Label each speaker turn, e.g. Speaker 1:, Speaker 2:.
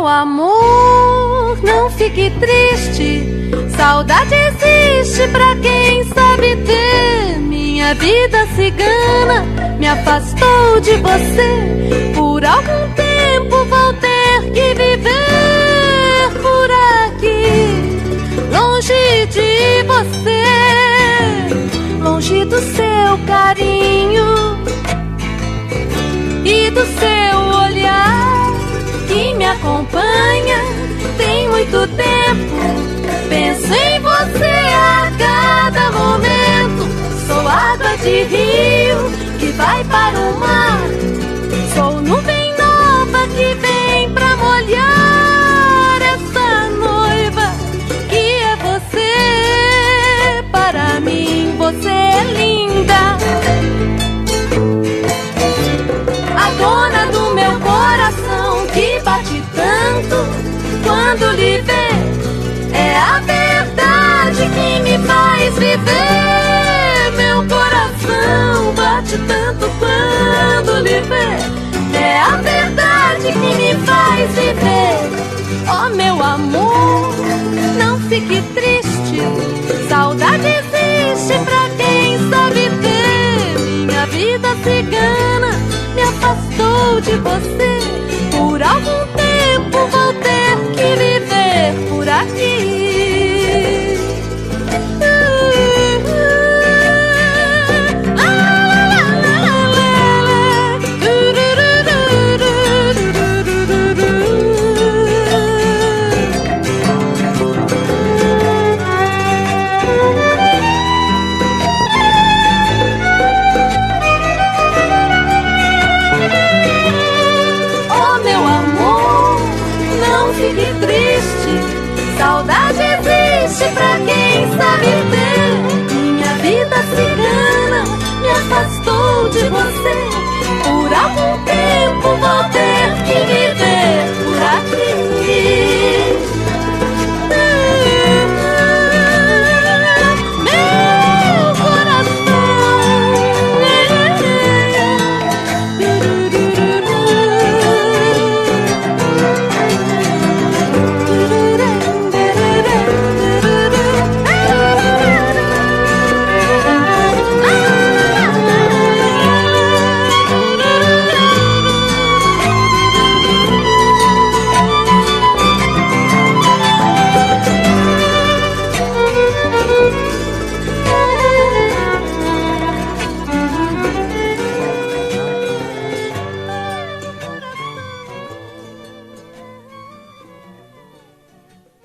Speaker 1: meu amor, não fique triste. Saudade existe pra quem sabe ter. Minha vida cigana me afastou de você. Por algum tempo vou ter que viver por aqui, longe de você, longe do seu carinho e do seu olhar que me acompanha tem muito tempo. Penso em você a cada momento. Sou água de rio que vai para o mar. Sou nuvem nova que vem pra molhar essa noiva que é você. Para mim você é linda, a dona do meu coração que bate tanto quando lhe vê. É a verdade que me faz viver. Meu coração bate tanto quando lhe vê. É a verdade que me faz viver. Oh, meu amor, não fique triste. Saudade existe pra quem sabe ter. Minha vida cigana me afastou de você. Por algum tempo vou ter que viver por aqui. Fique triste, saudade existe pra quem sabe ter. Minha vida cigana me afastou de você. Por algum tempo